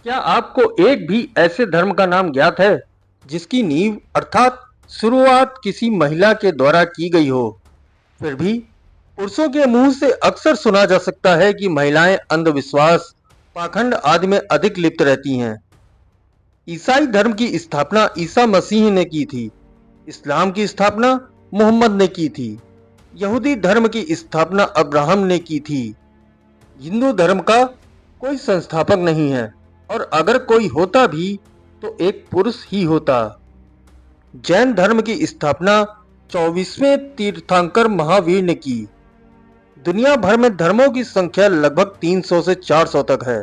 क्या आपको एक भी ऐसे धर्म का नाम ज्ञात है जिसकी नींव अर्थात शुरुआत किसी महिला के द्वारा की गई हो? फिर भी पुरुषों के मुंह से अक्सर सुना जा सकता है कि महिलाएं अंधविश्वास, पाखंड आदि में अधिक लिप्त रहती हैं। ईसाई धर्म की स्थापना ईसा मसीह ने की थी। इस्लाम की स्थापना मोहम्मद ने की थी। यहूदी धर्म की स्थापना अब्राहम ने की थी। हिंदू धर्म का कोई संस्थापक नहीं है, और अगर कोई होता भी तो एक पुरुष ही होता। जैन धर्म की स्थापना 24वें तीर्थंकर महावीर ने की। दुनिया भर में धर्मों की संख्या लगभग 300 से 400 तक है।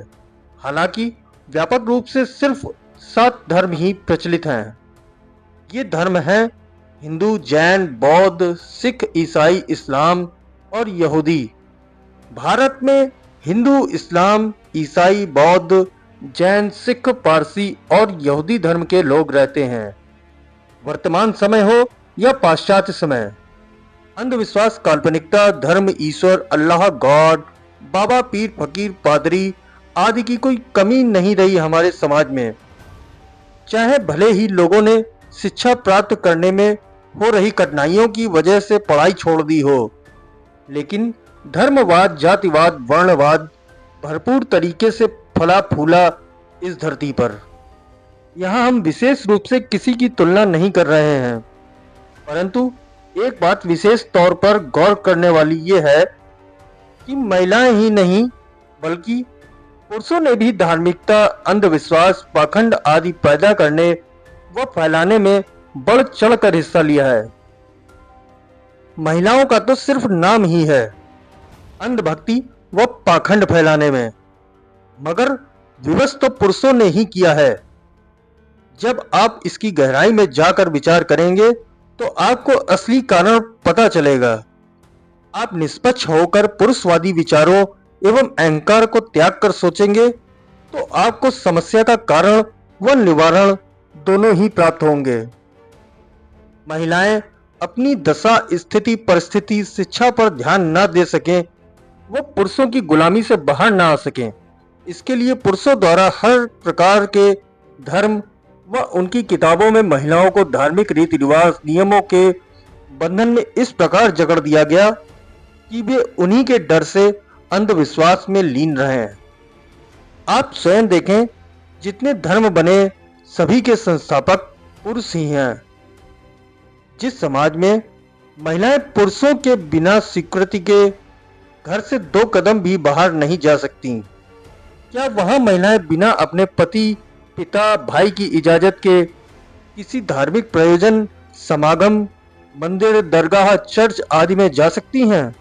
हालांकि व्यापक रूप से सिर्फ 7 धर्म ही प्रचलित हैं। ये धर्म हैं हिंदू, जैन, बौद्ध, सिख, ईसाई, इस्लाम और यहूदी। भारत में हिंदू, इस्लाम, ईसाई, बौद्ध, जैन, सिख, पारसी और यहूदी धर्म के लोग रहते हैं। वर्तमान समय हो या पाश्चात्य समय, अंधविश्वास, काल्पनिकता, धर्म, ईश्वर, अल्लाह, गॉड, बाबा, पीर, फकीर, पादरी आदि की कोई कमी नहीं रही हमारे समाज में। चाहे भले ही लोगों ने शिक्षा प्राप्त करने में हो रही कठिनाइयों की वजह से पढ़ाई छोड़ दी हो, लेकिन धर्मवाद, जातिवाद, वर्णवाद भरपूर तरीके से फला फूला इस धरती पर। यहाँ हम विशेष रूप से किसी की तुलना नहीं कर रहे हैं, परंतु एक बात विशेष तौर पर गौर करने वाली ये है कि महिलाएं ही नहीं बल्कि पुरुषों ने भी धार्मिकता, अंधविश्वास, पाखंड आदि पैदा करने व फैलाने में बढ़ चढ़कर हिस्सा लिया है। महिलाओं का तो सिर्फ नाम ही है अंधभक्ति व पाखंड फैलाने में, मगर विवश तो पुरुषों ने ही किया है। जब आप इसकी गहराई में जाकर विचार करेंगे तो आपको असली कारण पता चलेगा। आप निष्पक्ष होकर पुरुषवादी विचारों एवं अहंकार को त्याग कर सोचेंगे तो आपको समस्या का कारण व निवारण दोनों ही प्राप्त होंगे। महिलाएं अपनी दशा, स्थिति, परिस्थिति, शिक्षा पर ध्यान न दे सकें, वो पुरुषों की गुलामी से बाहर ना आ सकें, इसके लिए पुरुषों द्वारा हर प्रकार के धर्म व उनकी किताबों में महिलाओं को धार्मिक रीति रिवाज, नियमों के बंधन में इस प्रकार जकड़ दिया गया कि वे उन्हीं के डर से अंधविश्वास में लीन रहे। आप स्वयं देखें, जितने धर्म बने सभी के संस्थापक पुरुष ही हैं। जिस समाज में महिलाएं पुरुषों के बिना स्वीकृति के घर से 2 कदम भी बाहर नहीं जा सकती, क्या वहां महिलाएं बिना अपने पति, पिता, भाई की इजाजत के किसी धार्मिक प्रयोजन, समागम, मंदिर, दरगाह, चर्च आदि में जा सकती हैं?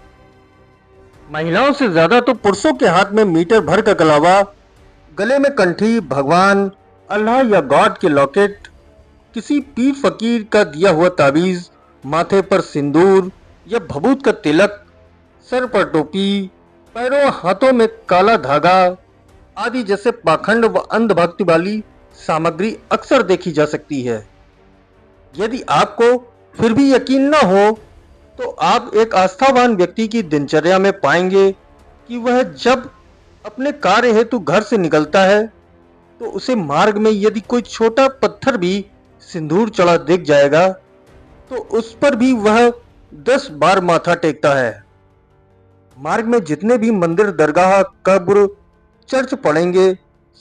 महिलाओं से ज्यादा तो पुरुषों के हाथ में मीटर भर का गलावा, गले में कंठी, भगवान, अल्लाह या गॉड के लॉकेट, किसी पीर फकीर का दिया हुआ ताबीज, माथे पर सिंदूर या भभूत का तिलक, सर पर टोपी, पैरों हाथों में काला धागा आदि जैसे पाखंड व अंधभक्ति वाली सामग्री अक्सर देखी जा सकती है। यदि आपको फिर भी यकीन न हो तो आप एक आस्थावान व्यक्ति की दिनचर्या में पाएंगे कि वह जब अपने कार्य हेतु घर से निकलता है तो उसे मार्ग में यदि कोई छोटा पत्थर भी सिंदूर चढ़ा दिख जाएगा तो उस पर भी वह 10 बार माथा टेकता है। मार्ग में जितने भी मंदिर, दरगाह, कब्र, चर्च पड़ेंगे,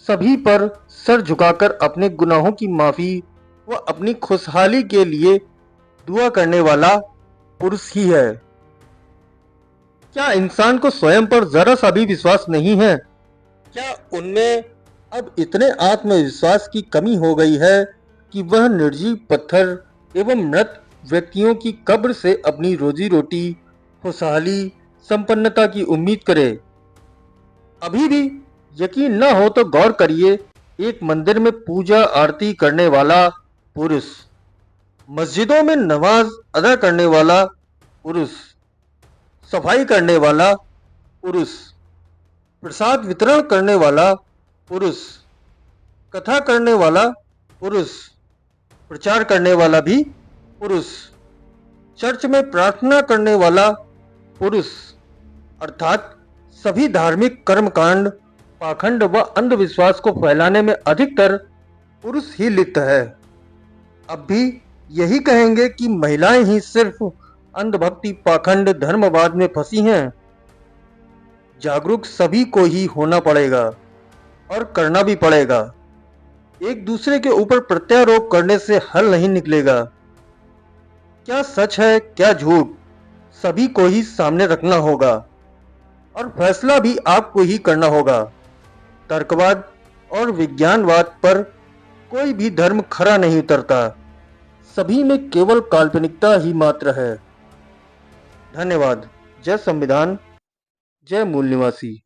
सभी पर सर झुकाकर अपने गुनाहों की माफी व अपनी खुशहाली के लिए दुआ करने वाला पुरुष ही है। क्या इंसान को स्वयं पर जरा सा भी विश्वास नहीं है? क्या उनमें अब इतने आत्मविश्वास की कमी हो गई है कि वह निर्जीव पत्थर एवं मृत व्यक्तियों की कब्र से अपनी रोजी रोटी, खुशहाली, संपन्नता की उम्मीद करे? अभी भी यकीन न हो तो गौर करिए, एक मंदिर में पूजा आरती करने वाला पुरुष, मस्जिदों में नमाज अदा करने वाला पुरुष, सफाई करने वाला पुरुष, प्रसाद वितरण करने वाला पुरुष, कथा करने वाला पुरुष, प्रचार करने वाला भी पुरुष, चर्च में प्रार्थना करने वाला पुरुष, अर्थात सभी धार्मिक कर्मकांड पाखंड व अंधविश्वास को फैलाने में अधिकतर पुरुष ही लिप्त है। अब भी यही कहेंगे कि महिलाएं ही सिर्फ अंधभक्ति, पाखंड, धर्मवाद में फंसी हैं। जागरूक सभी को ही होना पड़ेगा और करना भी पड़ेगा। एक दूसरे के ऊपर प्रत्यारोप करने से हल नहीं निकलेगा। क्या सच है, क्या झूठ, सभी को ही सामने रखना होगा और फैसला भी आपको ही करना होगा। तर्कवाद और विज्ञानवाद पर कोई भी धर्म खरा नहीं उतरता। सभी में केवल काल्पनिकता ही मात्र है। धन्यवाद। जय संविधान, जय मूल निवासी।